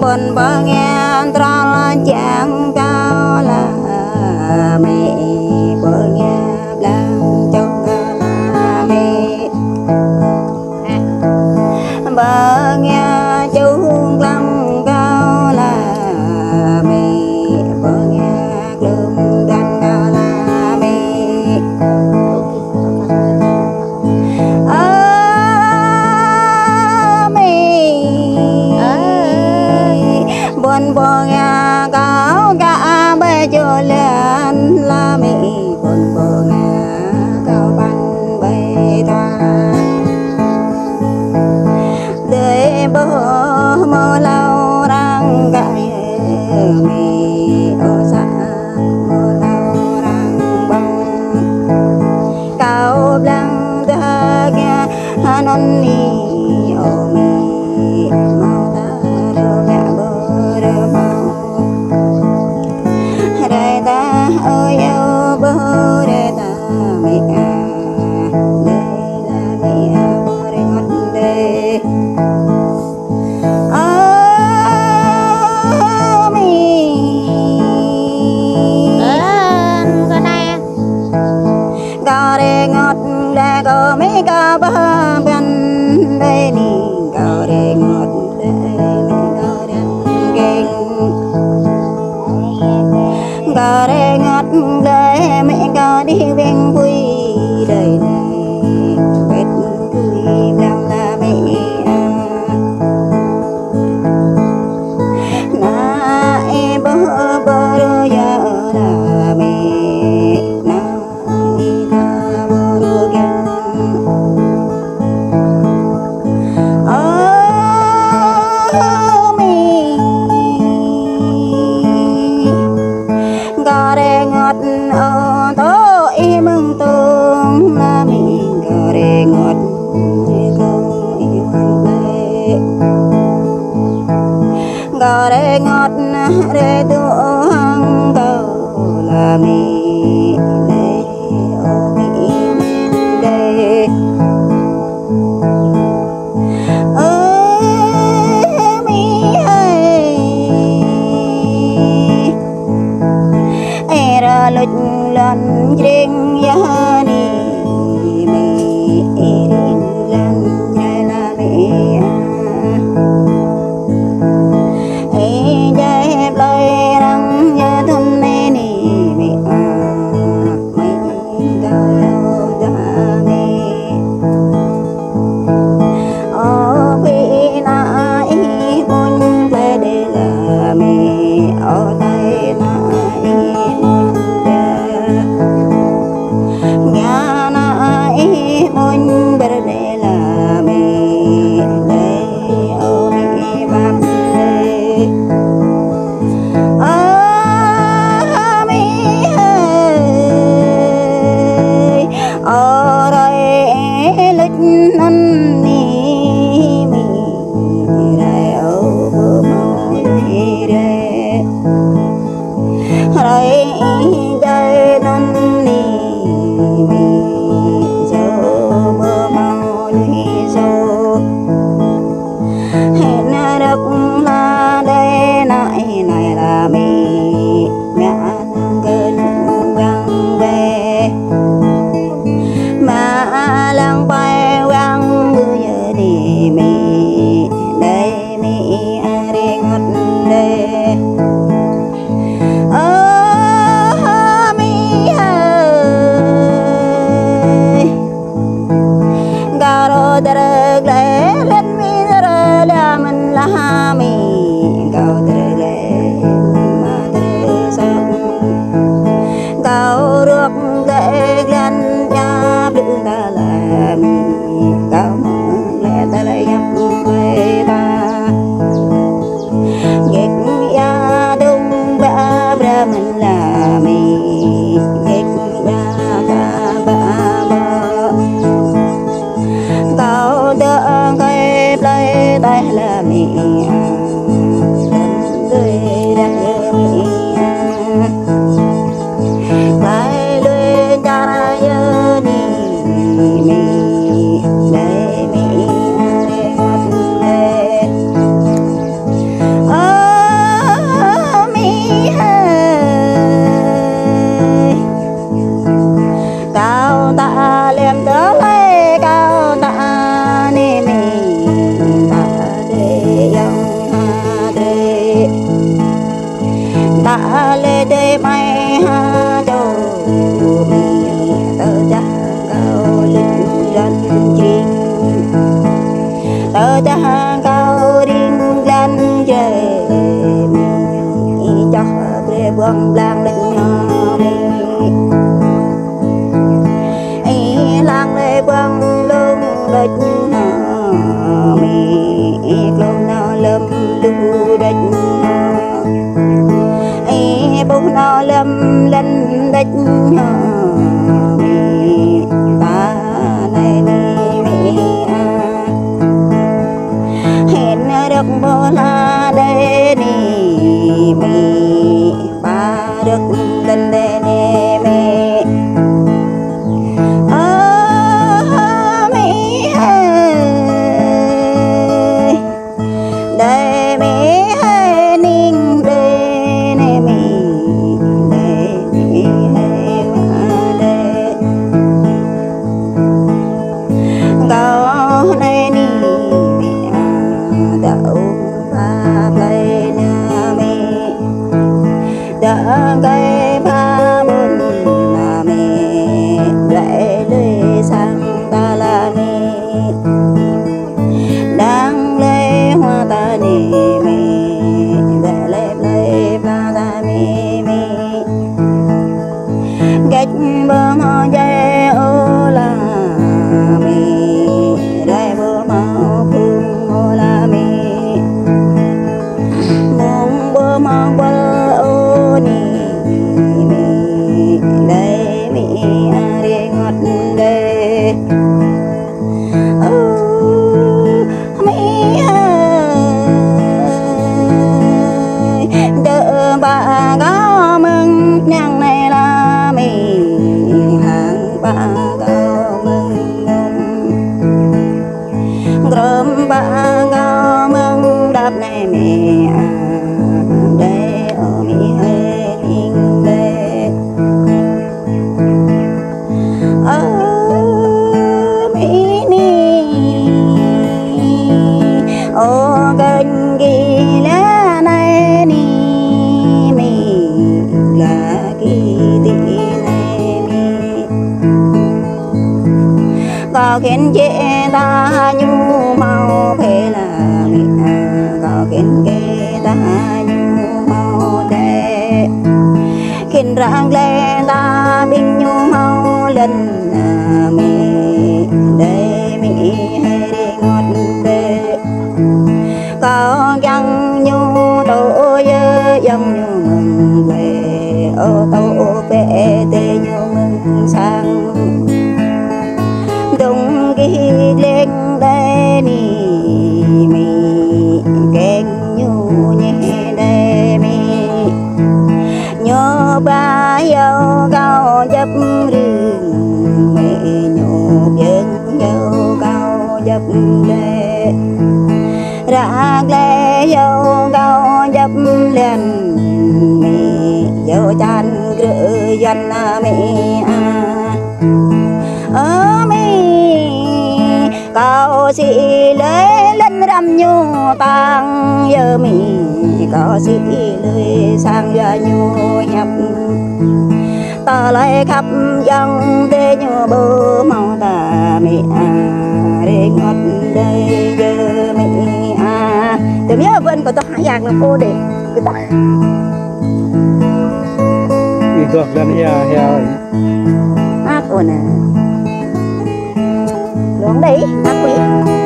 buồn bơ nghe tra chẳng cao là mẹ bơ nghe làm trong là mẹ bơ nghe chung lắm cao là mẹ bơ nghe lùm đàn cao là mẹ buồn bơ nghe cao cả bê cho lên là mẹ buồn bơ nghe cao bắn bê ta để bơ mơ lâu đang cãi mẹ ở xa mơ lâu đang băng cao lăng ta nghe non ni ở mẹ mau ta đâu mẹ bơ đâu mau đây ta ơi yêu bơ đây ta mẹ đây là mẹ bơ đây ngọt đây có mấy ca ba bên đây đi cao để ngọt đây cao đen kinh cao để ngọt đây mẹ cao đi bên vui đây này biết vui đang là mẹ na em bơ bơ giờ là mẹ na ta bơ gần để ngọt để tu hăng cầu là mẹ để ô mẹ để ơi mẹ ơi ra lụt lần riêng gia ni mẹ riêng lần trái là mẹ lời răng nhớ thân này nè mẹ buông lang định mi lang lê buông lưng định mi lông nó lâm lưu định bố nó lâm lên định mi ta này mi hẹn được bố la đây mi ba được lên đây mi cây pha bồn là mẹ lệ lê sang ta là mẹ đang lê hoa ta nè mẹ lệ lê pha ta mẹ gạch bơm hoa dây ô là mẹ lại bơm hoa phương ô là mẹ mong bơm hoa bơ ô nè bà có mừng nhang này là mình hàng bà có mừng gồm bà có mừng đáp này mẹ đây ở mi hay mình đây ở mi ni ô gần ghi lá này ni là kỳ tị này mi có khiến chế ta nhu mau phê là mi có khiến kê ta nhu mau đê khiến rạng lê ta bình nhu mau lần mi đây mi hay đi ngọt đê có chăng nhu tổ dơ dòng nhu mừng về ô tô bể tê như mừng sang đông ghi lên đây nì mi kén nhu nhẹ đây mi nhớ ba dâu cao dấp rừng mẹ nhộp dân dâu cao dấp lê rạc lê dâu cao dấp lên dâu chan rửa dân mẹ ở mi cao sĩ lê lên rằm nhu tăng giờ mi cao sĩ lê sang ra nhu nhập ta lại khắp dân tê nhu bơ màu ta mẹ để ngọt đây giờ mẹ từ nhớ bên của tôi hạ giặc là cô để cái ta được lên heo ác ổn à. Luống đấy, ác quý.